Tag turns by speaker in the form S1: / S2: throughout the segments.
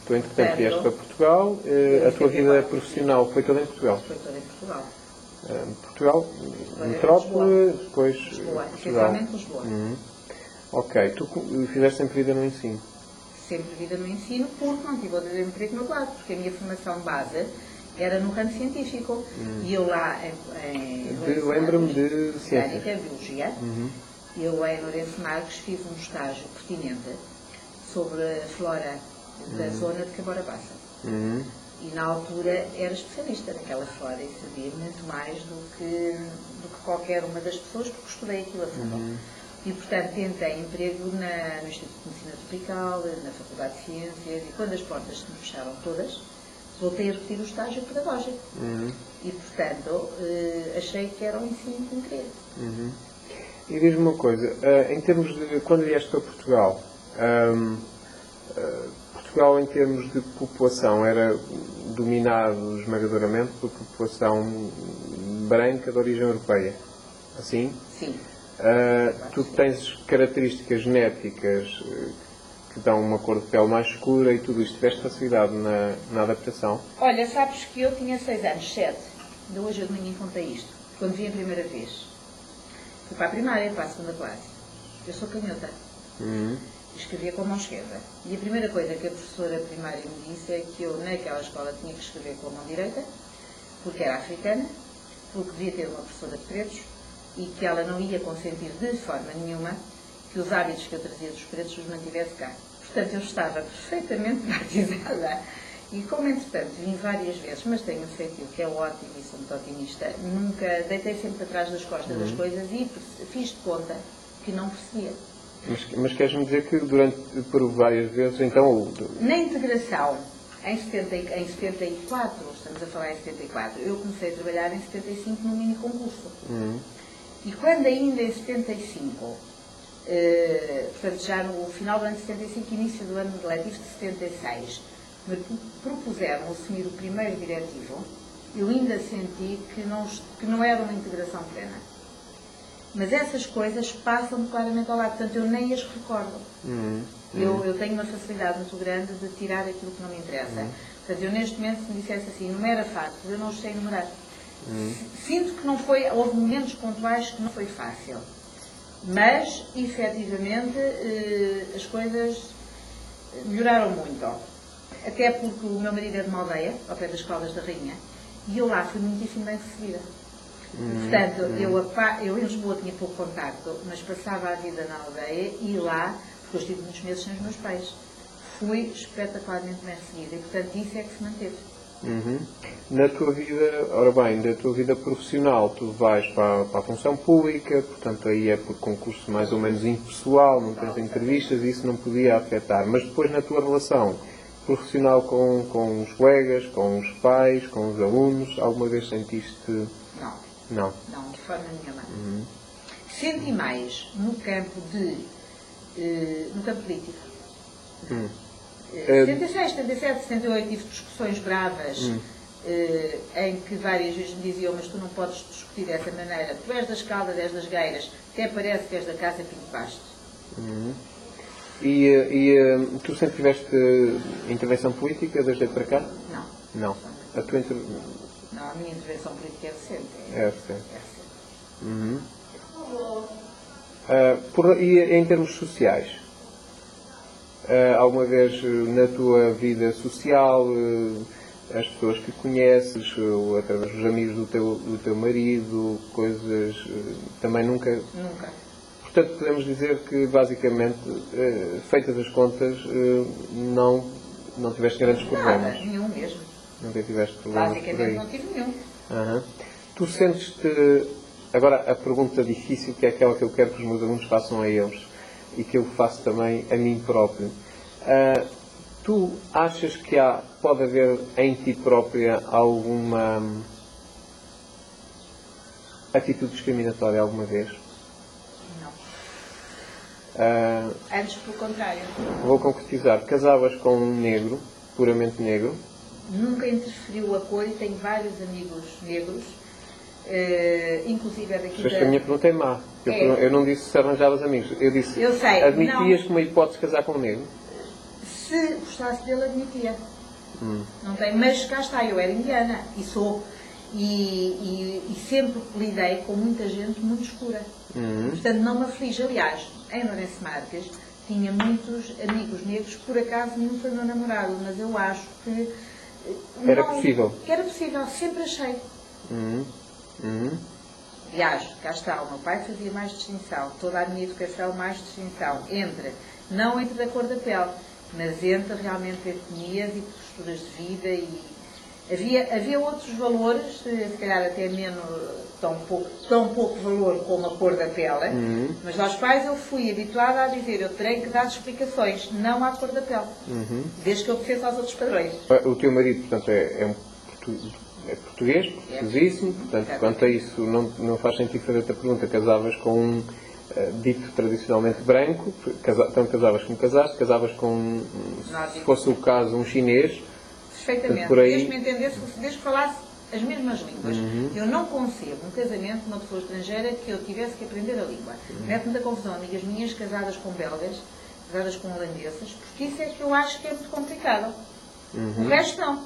S1: Tu, entretanto, vieste para Portugal, a tua vida profissional foi toda em Portugal?
S2: Foi toda em Portugal.
S1: Portugal, metrópole, depois
S2: Lisboa,
S1: Portugal.
S2: essencialmente Lisboa.
S1: Ok, tu fizeste sempre vida no ensino?
S2: Sempre vida no ensino, porque não tive outro emprego no lado, porque a minha formação base era no ramo científico. E eu lá,
S1: lembro-me de ciências.
S2: Biologia, eu em Lourenço Marques fiz um estágio pertinente sobre a flora da zona de Caborabassa. E na altura era especialista naquela flora e sabia muito mais do que qualquer uma das pessoas, porque estudei aquilo a fundo. E, portanto, tentei emprego no Instituto de Medicina Tropical, na Faculdade de Ciências, e quando as portas se me fecharam todas, voltei a repetir o estágio pedagógico. E, portanto, achei que era um ensino que me queria.
S1: E diz-me uma coisa, em termos de, quando vieste para Portugal, Portugal em termos de população era dominado esmagadoramente por população branca de origem europeia, assim?
S2: Sim.
S1: Tu tens características genéticas que dão uma cor de pele mais escura e tudo isto. Tiveste facilidade na adaptação?
S2: Olha, sabes que eu tinha 6 anos, 7. Ainda hoje eu de manhã contei isto, quando vim a primeira vez. Fui para a primária, para a segunda classe. Eu sou canhota. Escrevia com a mão esquerda. E a primeira coisa que a professora primária me disse é que eu, naquela escola, tinha que escrever com a mão direita, porque era africana, porque devia ter uma professora de pretos, e que ela não ia consentir de forma nenhuma que os hábitos que eu trazia dos pretos os mantivesse cá. Portanto, eu estava perfeitamente batizada. E como, entretanto, vim várias vezes, mas tenho um feitio que é ótimo e sou muito otimista, nunca deitei sempre atrás das costas das coisas e fiz de conta que não percebia.
S1: Mas queres-me dizer que por várias vezes, então...
S2: Na integração, em 74, estamos a falar em 74, eu comecei a trabalhar em 75 no mini concurso. E quando ainda em 75, portanto já no final do ano de 75, início do ano letivo de 76, me propuseram assumir o primeiro diretivo, eu ainda senti que não era uma integração plena. Mas essas coisas passam claramente ao lado, portanto eu nem as recordo. Eu tenho uma facilidade muito grande de tirar aquilo que não me interessa. Portanto, eu neste momento, se me dissesse assim, enumera factos, eu não os sei enumerar. Sinto que houve momentos pontuais que não foi fácil. Mas, efetivamente, as coisas melhoraram muito. Até porque o meu marido é de uma aldeia, ao pé das Caldas da Rainha, e eu lá fui muitíssimo bem recebida. Portanto, eu em Lisboa tinha pouco contacto, mas passava a vida na aldeia e lá, porque eu estive muitos meses sem os meus pais, fui espetacularmente bem recebida e, portanto, isso é que se manteve.
S1: Na tua vida, ora bem, da tua vida profissional, tu vais para a função pública, portanto aí é por concurso mais ou menos impessoal, não tens entrevistas, isso não podia afetar. Mas depois na tua relação profissional com os colegas, com os pais, com os alunos, alguma vez sentiste...
S2: Não, de forma nenhuma. Senti mais no campo político. 76, 77, 78 tive discussões bravas em que várias vezes me diziam, mas tu não podes discutir dessa maneira, tu és das Caldas, és das Gueiras, até parece que és da Casa Pinto Basto.
S1: E tu sempre tiveste intervenção política desde aí para cá? Não.
S2: Não, a minha intervenção política é recente.
S1: É recente. E em termos sociais? Alguma vez na tua vida social, as pessoas que conheces, ou através dos amigos do teu marido, coisas, também nunca?
S2: Nunca.
S1: Portanto, podemos dizer que, basicamente, feitas as contas, não tiveste grandes problemas?
S2: Nada, nenhum mesmo.
S1: Nunca tiveste problemas por aí?
S2: Basicamente não tive nenhum.
S1: Tu sentes-te... Agora, a pergunta difícil, que é aquela que eu quero que os meus alunos façam a eles, e que eu faço também a mim próprio. Tu achas que pode haver em ti própria alguma atitude discriminatória alguma vez?
S2: Não. Antes, pelo contrário.
S1: Vou concretizar. Casavas com um negro, puramente negro?
S2: Nunca interferiu o apoio, tenho vários amigos negros, inclusive é daqui
S1: A minha pergunta é má. Eu não disse se arranjavas amigos. Eu disse,
S2: eu sei,
S1: admitias como hipótese casar com um negro?
S2: se gostasse dele, admitia. Não tem, mas cá está, eu era indiana e sou. E sempre lidei com muita gente muito escura. Portanto, não me aflige. Aliás, em Lourenço Marques tinha muitos amigos negros, por acaso nenhum foi meu namorado, mas eu acho que
S1: era possível.
S2: Que era possível, sempre achei. Aliás, cá está, o meu pai fazia mais distinção, toda a minha educação mais distinção, não entre a cor da pele, mas entre realmente etnias e posturas de vida e havia outros valores, se calhar até menos, tão pouco valor como a cor da pele, mas aos quais eu fui habituada a dizer, eu terei que dar explicações, não à cor da pele, desde que eu obedeça aos outros padrões.
S1: O teu marido, portanto, é português, portuguesíssimo, portanto, quanto a isso, não faz sentido fazer-te a pergunta, casavas com um dito tradicionalmente branco, tanto casavas como casaste, casavas com, se fosse o caso, um chinês.
S2: Perfeitamente,
S1: por aí...
S2: desde que me entendesse, desde que falasse as mesmas línguas. Eu não concebo um casamento de uma pessoa estrangeira que eu tivesse que aprender a língua. Mete-me da confusão amigas minhas casadas com belgas, casadas com holandesas, porque isso é que eu acho que é muito complicado. O resto não.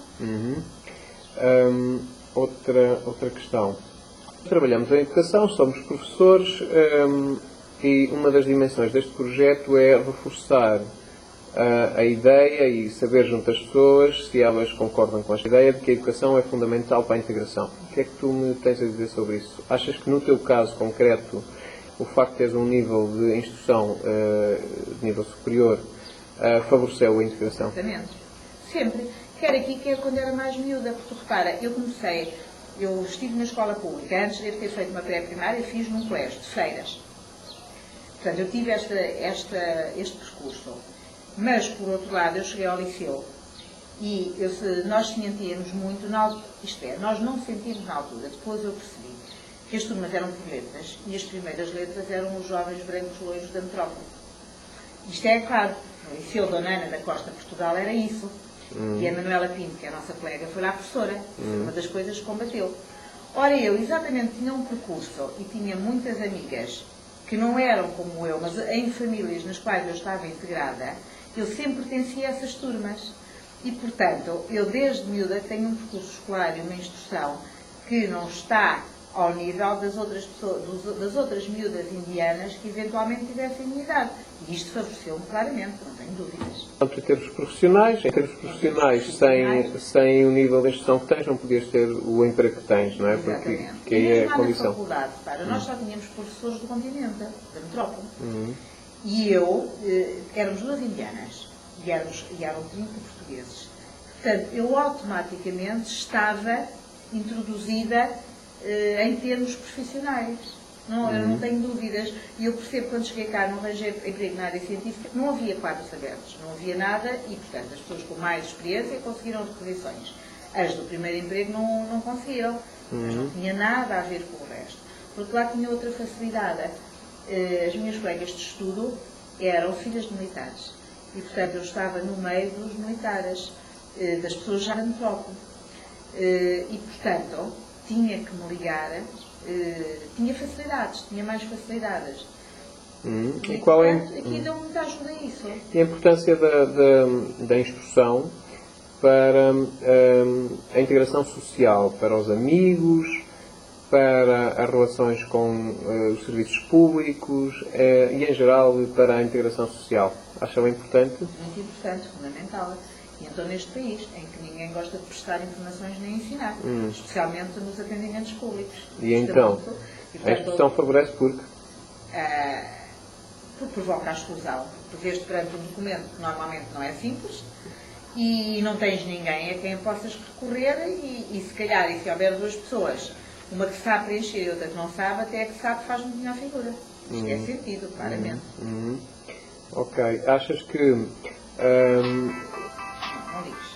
S1: Outra questão. Trabalhamos em educação, somos professores e uma das dimensões deste projeto é reforçar a ideia e saber junto às pessoas se elas concordam com esta ideia de que a educação é fundamental para a integração. O que é que tu me tens a dizer sobre isso? Achas que no teu caso concreto o facto de teres um nível de instrução de nível superior favoreceu a integração?
S2: Exatamente. Sempre. Quer aqui, quer quando era mais miúda, porque repara, eu estive na escola pública, antes de ter feito uma pré-primária, fiz num colégio de freiras. Portanto, eu tive este percurso. Mas, por outro lado, eu cheguei ao liceu e nós sentíamos muito, nós não sentimos na altura. Depois eu percebi que as turmas eram por letras e as primeiras letras eram os jovens brancos loiros da metrópole. Isto é claro, no liceu Dona Ana da Costa, Portugal, era isso. E a Manuela Pinto, que é a nossa colega, foi lá professora. Foi uma das coisas que combateu. Ora, eu exatamente tinha um percurso e tinha muitas amigas que não eram como eu, mas em famílias nas quais eu estava integrada, eu sempre pertencia a essas turmas. E, portanto, eu desde miúda tenho um percurso escolar e uma instrução que não está ao nível das outras miúdas indianas que eventualmente tivessem minha idade. E isto favoreceu-me claramente, não tenho dúvidas.
S1: Em termos profissionais, sem o nível de instrução que tens, não podias ter o emprego que tens, não é?
S2: Exatamente.
S1: Porque aí é a condição.
S2: Na faculdade, nós só tínhamos professores do continente, da metrópole. E eu, éramos 2 indianas e eram 30 portugueses. Portanto, eu automaticamente estava introduzida em termos profissionais. Eu não tenho dúvidas. E eu percebo quando cheguei cá, não arranjei emprego na área científica, não havia quadros abertos, não havia nada e, portanto, as pessoas com mais experiência conseguiram requisições. As do primeiro emprego não conseguiram, mas não tinha nada a ver com o resto. Porque lá tinha outra facilidade. As minhas colegas de estudo eram filhas de militares. E, portanto, eu estava no meio dos militares, das pessoas já da metrópole. E, portanto, tinha que me ligar, tinha mais facilidades.
S1: E qual é?
S2: Aqui deu muita ajuda a isso.
S1: E a importância da instrução para a integração social, para os amigos, para as relações com os serviços públicos e, em geral, para a integração social. Acham importante?
S2: Muito importante, fundamental. E então neste país, em que ninguém gosta de prestar informações nem ensinar, especialmente nos atendimentos públicos.
S1: E então, a instrução favorece porque?
S2: Porque provoca a exclusão. Tu vês-te perante um documento que normalmente não é simples e não tens ninguém a quem possas recorrer e se calhar, e se houver 2 pessoas, uma que sabe preencher e outra que não sabe, até a que sabe faz muito melhor figura. Isto é sentido, claramente.
S1: Ok. Achas que...
S2: Não ligues.